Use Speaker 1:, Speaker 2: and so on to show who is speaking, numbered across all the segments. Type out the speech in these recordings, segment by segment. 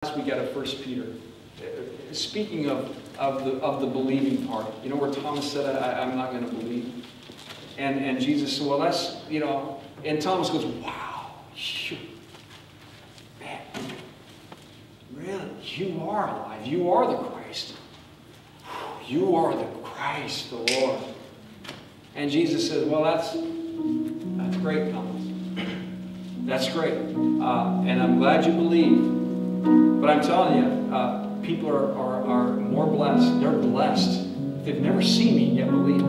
Speaker 1: Last week out of 1 Peter, speaking of the believing part, you know, where Thomas said, I'm not going to believe. And Jesus said, well, that's, you know, and Thomas goes, wow, man, really, you are alive. You are the Christ. You are the Christ, the Lord. And Jesus says, well, that's great, Thomas. That's great. And I'm glad you believe. But I'm telling you, people are more blessed. They're blessed. They've never seen me yet believe.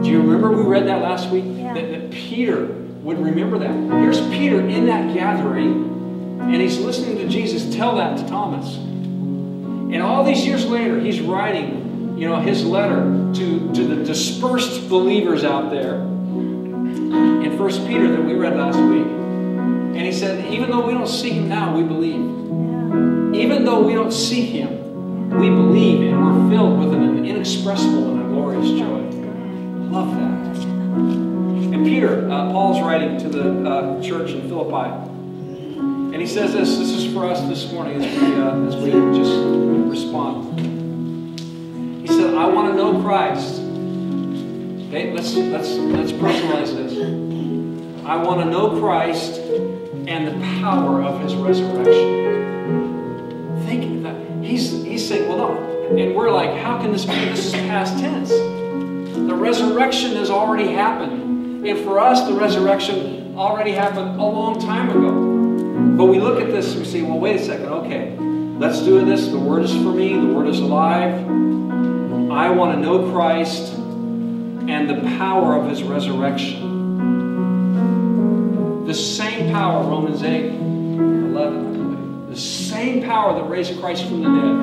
Speaker 1: Do you remember we read that last week?
Speaker 2: Yeah.
Speaker 1: That Peter would remember that. Here's Peter in that gathering, and he's listening to Jesus tell that to Thomas. And all these years later, he's writing, you know, his letter to the dispersed believers out there in 1 Peter that we read last week. And he said, even though we don't see him now, we believe. Even though we don't see him, we believe, and we're filled with an inexpressible and a glorious joy. Love that. And Peter, Paul's writing to the church in Philippi, and he says this is for us this morning as we just respond. He said, I want to know Christ. Okay, let's personalize this. I want to know Christ and the power of his resurrection. Thinking that he's saying, well, no, and we're like, how can this be? This is past tense. The resurrection has already happened, and for us, the resurrection already happened a long time ago. But we look at this and we say, well, wait a second, okay, let's do this. The Word is for me. The Word is alive. I want to know Christ and the power of his resurrection. The same power, Romans 8:11. The same power that raised Christ from the dead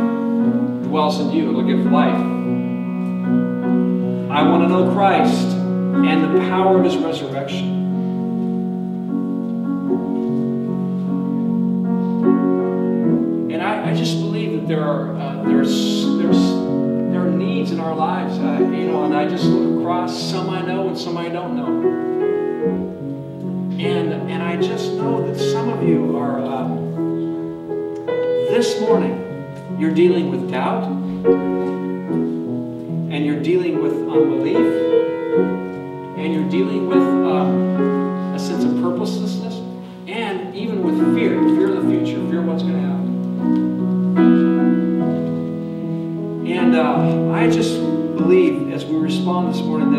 Speaker 1: dwells in you. Look at life. I want to know Christ and the power of his resurrection. And I just believe that there are needs in our lives, you know. And I just look across. Some I know and some I don't know. And I just know that some of you are. This morning, you're dealing with doubt, and you're dealing with unbelief, and you're dealing with a sense of purposelessness, and even with fear of the future, fear of what's going to happen. And I just believe, as we respond this morning,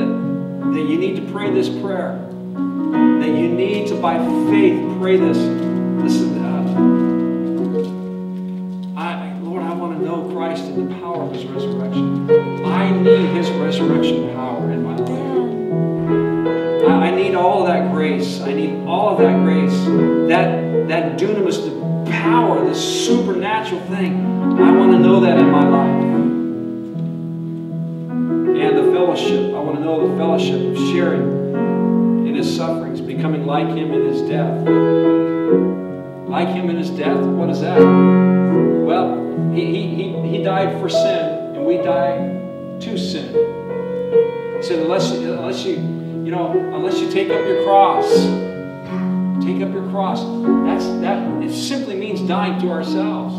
Speaker 1: that you need to pray this prayer, that you need to, by faith, pray this. Listen, Christ and the power of his resurrection. I need his resurrection power in my life. I need all of that grace. I need all of that grace. That dunamis, the power, the supernatural thing. I want to know that in my life. And the fellowship. I want to know the fellowship of sharing in his sufferings, becoming like him in his death. Like him in his death? What is that? Well, he died for sin, and we die to sin. He said, unless you take up your cross, it simply means dying to ourselves.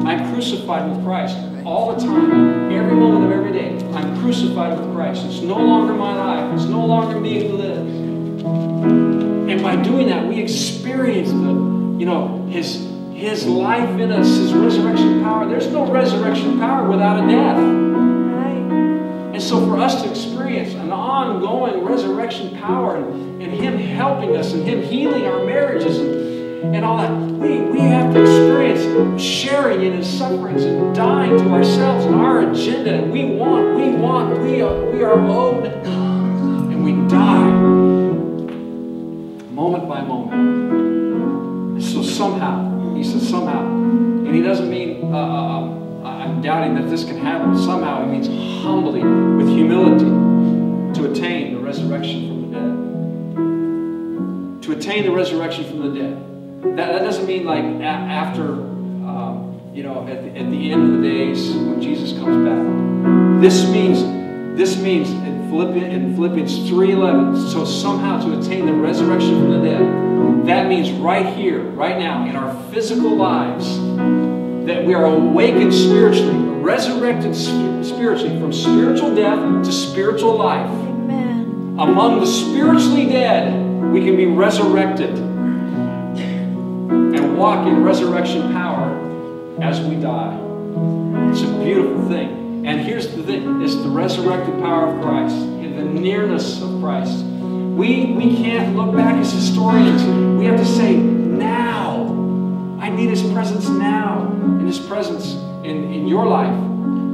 Speaker 1: I'm crucified with Christ all the time, every moment of every day. I'm crucified with Christ. It's no longer my life. It's no longer me who lives. And by doing that, we experience his life in us, his resurrection power. There's no resurrection power without a death. Right. And so for us to experience an ongoing resurrection power and him helping us and him healing our marriages and all that, we have to experience sharing in his sufferings and dying to ourselves and our agenda. And we are owed, and we die moment by moment. And so somehow, he says somehow. And he doesn't mean, I'm doubting that this can happen. Somehow he means humbly, with humility, to attain the resurrection from the dead. To attain the resurrection from the dead. That doesn't mean like after, at the end of the days when Jesus comes back. This means in Philippians 3:11, so somehow to attain the resurrection from the dead. That means right here, right now, in our physical lives, we are awakened spiritually, resurrected spiritually from spiritual death to spiritual life.
Speaker 2: Amen.
Speaker 1: Among the spiritually dead, we can be resurrected and walk in resurrection power as we die. It's a beautiful thing. And here's the thing, it's the resurrected power of Christ, the nearness of Christ. We can't look back as historians. We have to say, now. I need His presence now. And His presence in your life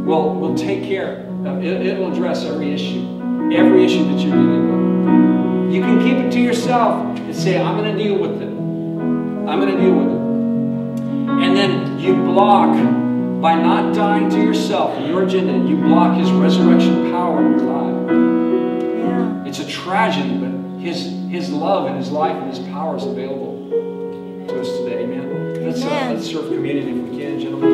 Speaker 1: will take care of it. It will address every issue that you're dealing with. You can keep it to yourself and say, I'm going to deal with it. I'm going to deal with it. And then you block, by not dying to yourself and your agenda, you block His resurrection power in your life.
Speaker 2: Yeah.
Speaker 1: It's a tragedy, but His love and His life and His power is available to us today. Amen. Let's serve communion if we can, gentlemen.